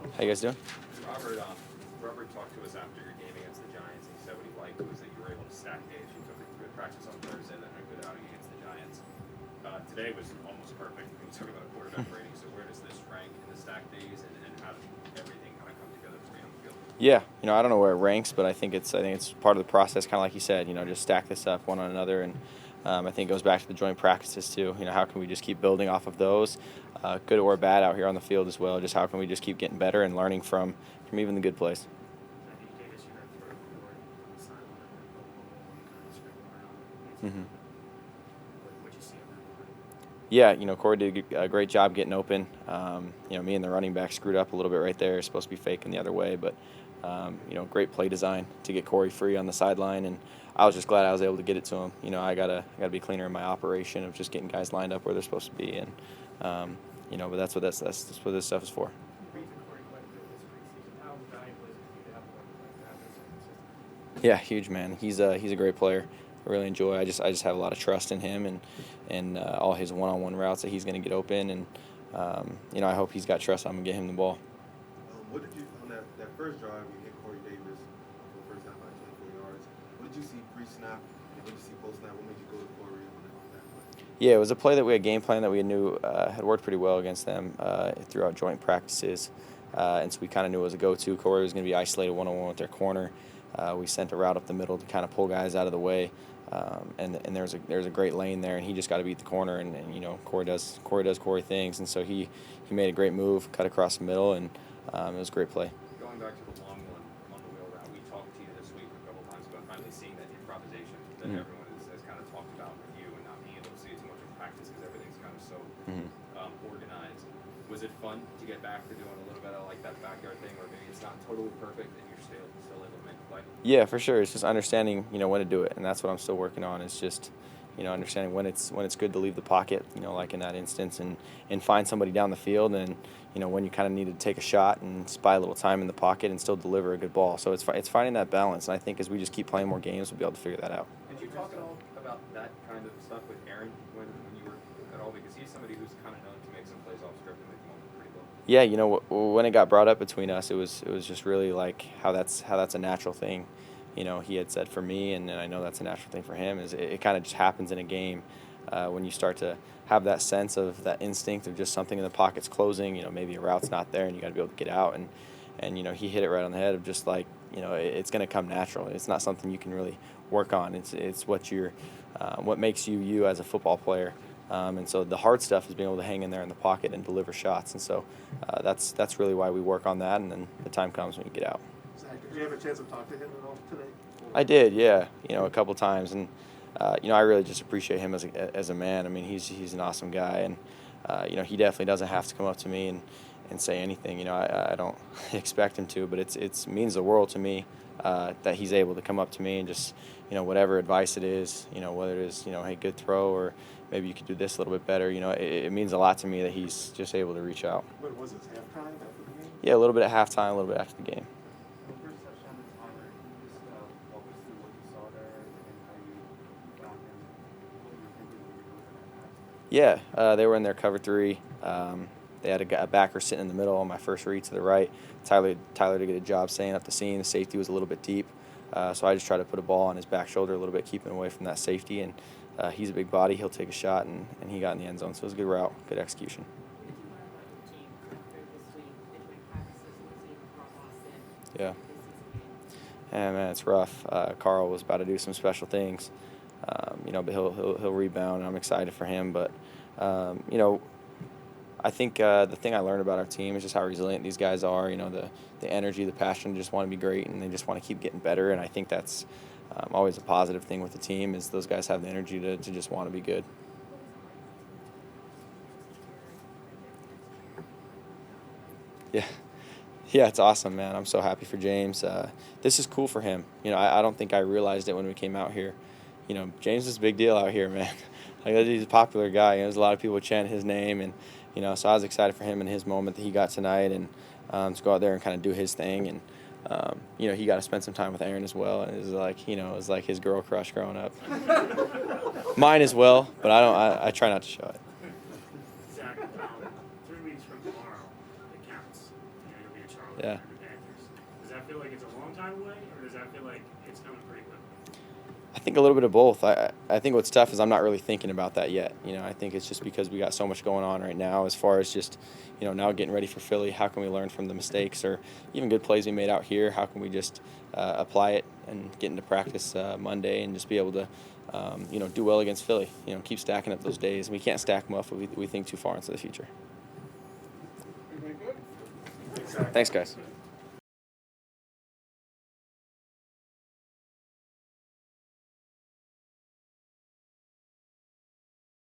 How you guys doing? Robert talked to us after your game against the Giants, and he said what he liked was that you were able to stack days. You took a good practice on Thursday, then a good outing against the Giants. Today was almost perfect when you talk about quarterback rating. So where does this rank in the stack days, and how did everything kind of come together for you on the field? Yeah, I don't know where it ranks, but I think it's part of the process, kind of like you said. Just stack this up one on another, and I think it goes back to the joint practices too. How can we just keep building off of those, good or bad, out here on the field as well? Just how can we just keep getting better and learning from even the good plays. Mm-hmm. Yeah, Corey did a great job getting open. Me and the running back screwed up a little bit right there. It's supposed to be faking the other way, but great play design to get Corey free on the sideline, and I was just glad I was able to get it to him. I gotta be cleaner in my operation of just getting guys lined up where they're supposed to be, and but that's what this stuff is for. Yeah, huge, man. He's a great player. I really enjoy. I just have a lot of trust in him and all his one-on-one routes that he's going to get open, and I hope he's got trust. I'm going to get him the ball. What did you on that first drive? You hit Corey Davis for the first time by 24 yards. What did you see pre-snap? And what did you see post-snap? What made you go to Corey on that play? Yeah, it was a play that we had game plan that we knew had worked pretty well against them throughout joint practices, and so we kind of knew it was a go-to. Corey was going to be isolated one-on-one with their corner. We sent a route up the middle to kind of pull guys out of the way, and there's a great lane there, and he just got to beat the corner, and Corey does Corey things, and so he made a great move, cut across the middle, and it was a great play. Going back to the long one on the wheel route, we talked to you this week a couple times about finally seeing that improvisation that everyone has kind of talked about with you, and not being able to see it too much in practice because everything's kind of so organized. Was it fun to get back to doing a little bit of like that backyard thing, where maybe it's not totally perfect and you're still able to make a play? Yeah, for sure. It's just understanding, when to do it, and that's what I'm still working on. It's just, understanding when it's good to leave the pocket, like in that instance, and find somebody down the field, and when you kind of need to take a shot and spy a little time in the pocket and still deliver a good ball. So it's finding that balance, and I think as we just keep playing more games, we'll be able to figure that out. Did you talk at all about that kind of stuff with Aaron when you were at all? Because he's somebody who's kind of known to make some plays off script and make them all pretty well. Yeah, when it got brought up between us, it was just really like how that's a natural thing. He had said for me, and I know that's a natural thing for him, is it kind of just happens in a game when you start to have that sense of that instinct of just something in the pocket's closing, maybe a route's not there and you got to be able to get out, and he hit it right on the head of just like, it's going to come natural. It's not something you can really work on. It's what what makes you as a football player. And so the hard stuff is being able to hang in there in the pocket and deliver shots. And so that's really why we work on that, and then the time comes when you get out. Zach, did you have a chance to talk to him at all today? I did, yeah, a couple times, and I really just appreciate him as a man. I mean, he's an awesome guy, and he definitely doesn't have to come up to me and say anything. I don't expect him to, but it means the world to me that he's able to come up to me and just whatever advice it is, whether it is hey, good throw, or maybe you could do this a little bit better. It means a lot to me that he's just able to reach out. What was it, halftime after the game? Yeah, a little bit at halftime, a little bit after the game. Yeah, they were in their cover three. They had a backer sitting in the middle on my first read to the right. Tyler did a good job staying up the seam. The safety was a little bit deep, so I just tried to put a ball on his back shoulder a little bit, keeping away from that safety. And he's a big body. He'll take a shot, and he got in the end zone. So it was a good route, good execution. Yeah. Yeah, man, it's rough. Carl was about to do some special things, but he'll rebound, and I'm excited for him. But I think the thing I learned about our team is just how resilient these guys are. The energy, the passion, just want to be great, and they just want to keep getting better. And I think that's always a positive thing with the team, is those guys have the energy to just want to be good. Yeah. Yeah, it's awesome, man. I'm so happy for James. This is cool for him. I don't think I realized it when we came out here. James is a big deal out here, man. Like, he's a popular guy. There's a lot of people chant his name, and so I was excited for him in his moment that he got tonight, and to go out there and kind of do his thing. And he got to spend some time with Aaron as well. And it was like his girl crush growing up. Mine as well, but I try not to show it. Zach, 3 weeks from tomorrow, it counts. You'll be a Yeah. Does that feel like it's a long time away, or does that feel like it's coming pretty quick? I think a little bit of both. I think what's tough is I'm not really thinking about that yet. I think it's just because we got so much going on right now as far as just, now getting ready for Philly. How can we learn from the mistakes or even good plays we made out here? How can we just apply it and get into practice Monday and just be able to, do well against Philly? Keep stacking up those days. We can't stack them up if we think too far into the future. Everybody good? Thanks, guys.